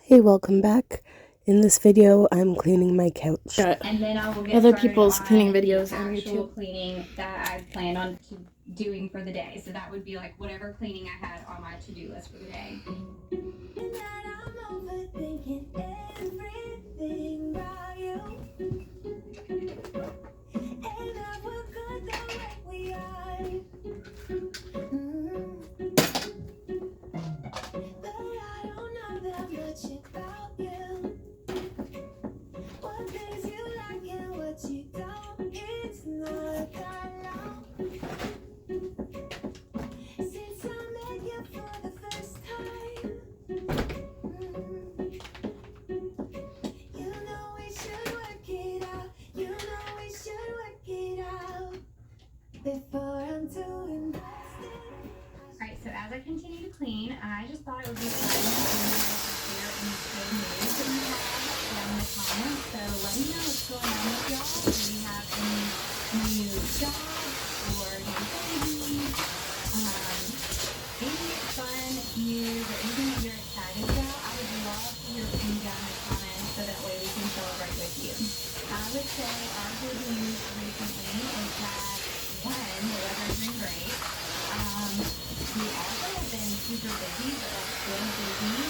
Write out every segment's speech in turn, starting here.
Hey, welcome back. In this video, I'm cleaning my couch. And then I will get other started people's on cleaning the videos on actual YouTube. cleaning that I planned on doing for the day. So that would be like whatever cleaning I had on my to-do list for the day. Alright, so as I continue to clean, I just thought it would be fun to share any good news that you have down in the comments. So let me know what's going on with y'all. Do you have any new jobs or new babies? Any fun news or anything that you're excited about? I would love to hear from you down in the comments so that way we can celebrate with you. I would say our good news recently is that one, the weather's been great. We also have been super busy, but like still busy.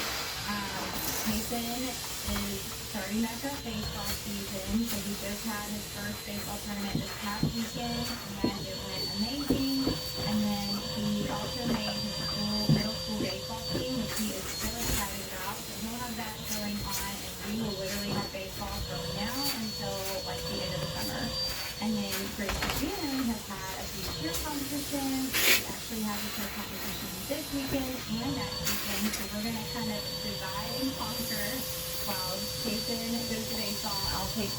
Mason is starting back up baseball season, so he just had his first baseball tournament this past weekend, and it went amazing. And then he also made his middle school baseball team, which he is so excited about. So he'll have that going on, and we will literally have baseball from now until like the end of the summer. And then Grace June has had a few cheer competitions. She actually has a cheer competition this weekend and next weekend. So we're going to kind of divide and conquer. While Jason goes to baseball, I'll take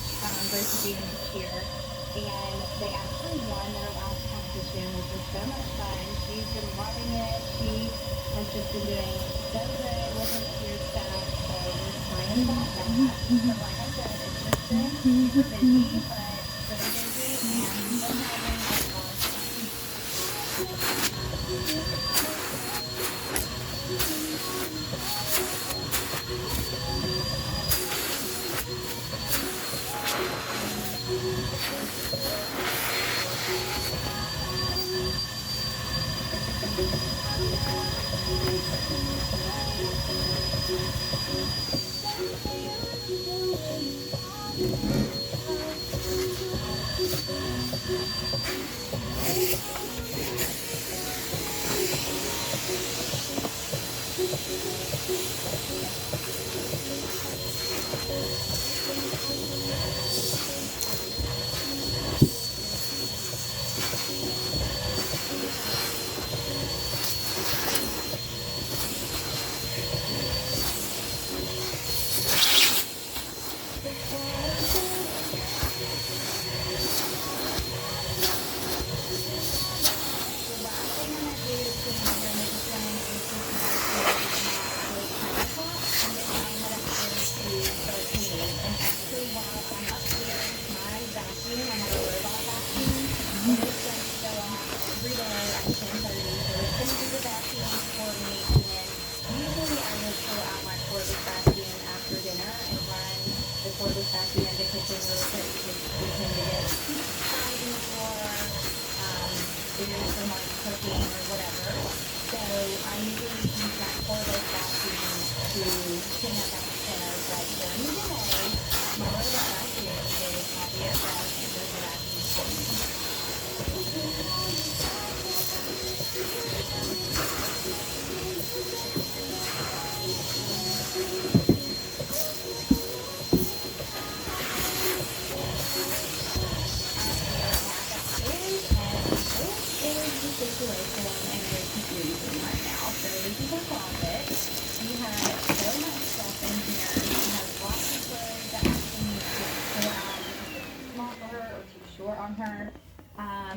Grace June to cheer. And they actually won their last competition, which was so much fun. She's been loving it. She has just been doing so good with her cheer stuff. So we're excited about that. So like I said, it's just been super busy, but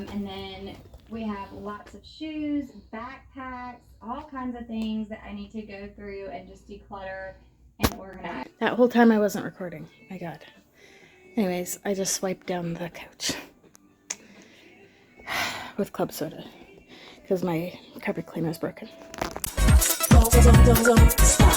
and then we have lots of shoes, backpacks, all kinds of things that I need to go through and just declutter and organize. That whole time I wasn't recording. My God. Anyways, I just swiped down the couch with club soda because my carpet cleaner is broken. Don't stop.